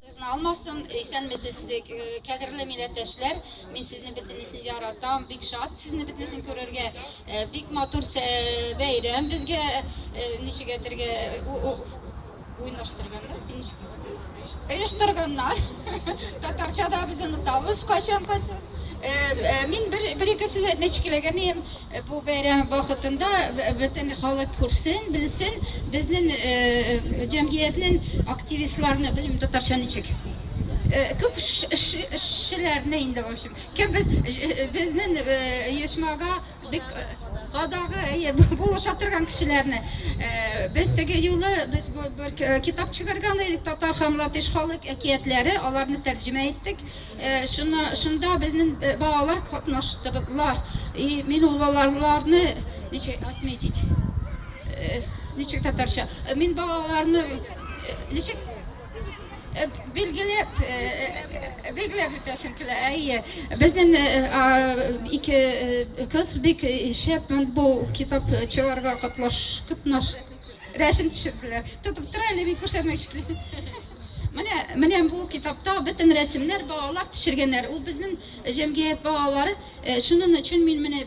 Sizin almasın, sen meselsizlik, kaderli milletleşler, ben sizin bittiğinizini yaratam, big shot, sizin bittiğinizini görürge, big motor beyrem, bizge nişi getirge, oynaştırganlar, uyuşturganlar, Tatarçada biz unutamiz, kaçan. Men bir iki söz etmek istedim. Bu bayram vaxtında bütün halk görsün, bilsin, bizning cemiyetinin aktivistlerini bilim Tatarçanı çek. Köp işçiler neyinde başım. Kim bizning yaşmaga bir qadağı bulaşatırgan kişilerini biz tege yolu biz bir kitap çıkargan edik Tatar Hamlat işğalık hikayetleri onlarını tercüme ettik. Şunda bizning bağlar katnaştırdılar. Men ol bağlarını neçe atmaydık. Neçe Tatarça. Men bağlarını neçe belgelep ötesinkiler. Bizden iki kız bir şapın bu kitap çıkarga katnaş resim düşürdüler. Tutup tırayla bir göstermek istedim. Mene bu kitapta bütün resimler bağlar düşürgenler. O bizim cemiyet bağları. Şunun için men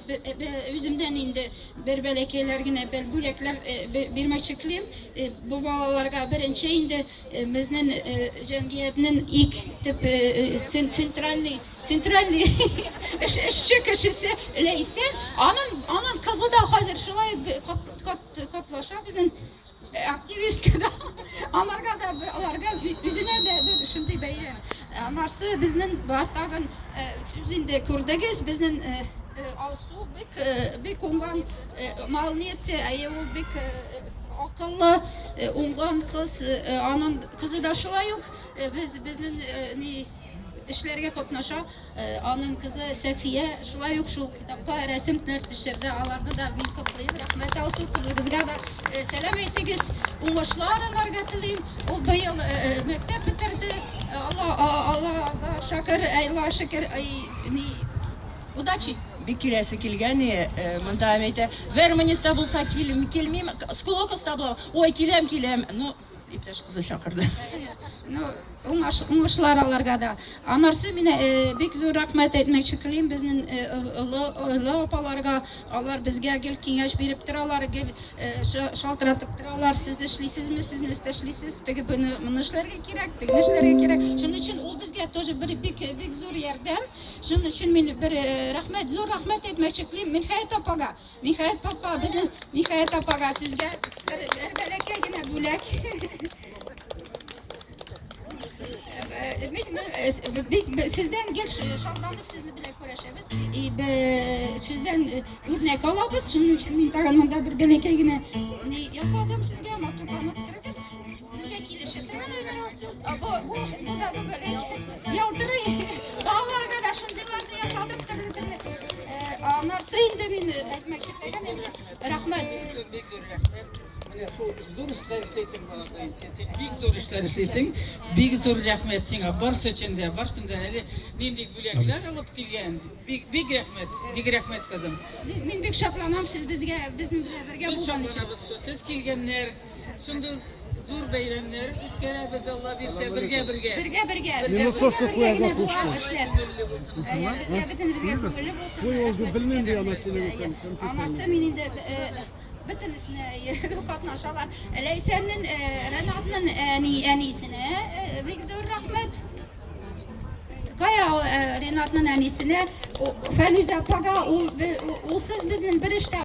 özümden indi bir belekeler yine bir bülekler vermek istedim. Bu bağlarga birinci indi bizning cemiyetinin ilk sentralli işçi kişisi neyse onun kızı da hazır şulay katlaşa bizim aktivist da onlarga yüzüne de şimdi beyler anarsı bizning bartagın yüzünde kurdagiz bizning alsu bek ongan malniyetse ayol bek akıllı ongan kız onun kızı da şulay yok bizning ni işlerge katnaşa onun kızı Sefiye şulay yok şu kitapta resimler düşürdü alarda da bir katlayıp rahmet olsun kızınızga da selam ettiniz ulaşlar getireyim o da yıl mektep bitirdi Allah'a şükür ni удачи bir kilesi kilgeni mındamete vermeniste bulsa kilmim skulok istabla oy kilem no iptaş kızı şakırdı. Уңышлар аларга да. Анарсы менә бик зур рәхмәт әйтмәк чыклыйм безнең олы апаларга. Алар безгә гел киңәш биреп торалар, гел шалтыратып торалар. Сез эшлисезме, сез нәрсә эшлисез? Теге моны эшләргә кирәк, теге эшләргә кирәк. Шуның өчен ул безгә тоже бик зур ярдәм. Шуның өчен мин бер зур рәхмәт әйтмәк чыклыйм Михаят апага. Михаят папа безнең Михаят апага сезгә бер бәләкәй генә бүләк. Sizden gel şartlanıp sizinle bile görüşürüz. Sizden örnek alırız. Şunun için min tarafında bir belki yine yasadım sizge ama tutanıktırız. Sizge kilişetirler. Bu da böyle yaldırayım. Bağlı arkadaşın divarda yasadım tırdı. Anarsa indi min etmek şekilde. Rahmet. Zor işler işleysen bana sen big zor işler işleysen big zor rahmet sana bar seçende barsında hele nindik bülekler alıp gelgen big rahmet kızım men bek şaplanam siz bizge bizning birga bo'lgan için siz kelgenler şunda zor bayramlar ötkere biz Allah verse birge Minusovka koyarga koştu. Bizge ko'ngilli bo'lsin. Bu yolda bilmem anasını. Anarsa menin de bitinisine katnaşalar. Leysen'in Renat'ın en iyisine bek zor rahmet. Kaya Renat'ın en iyisine Fenize Paga olsuz bizim bir işte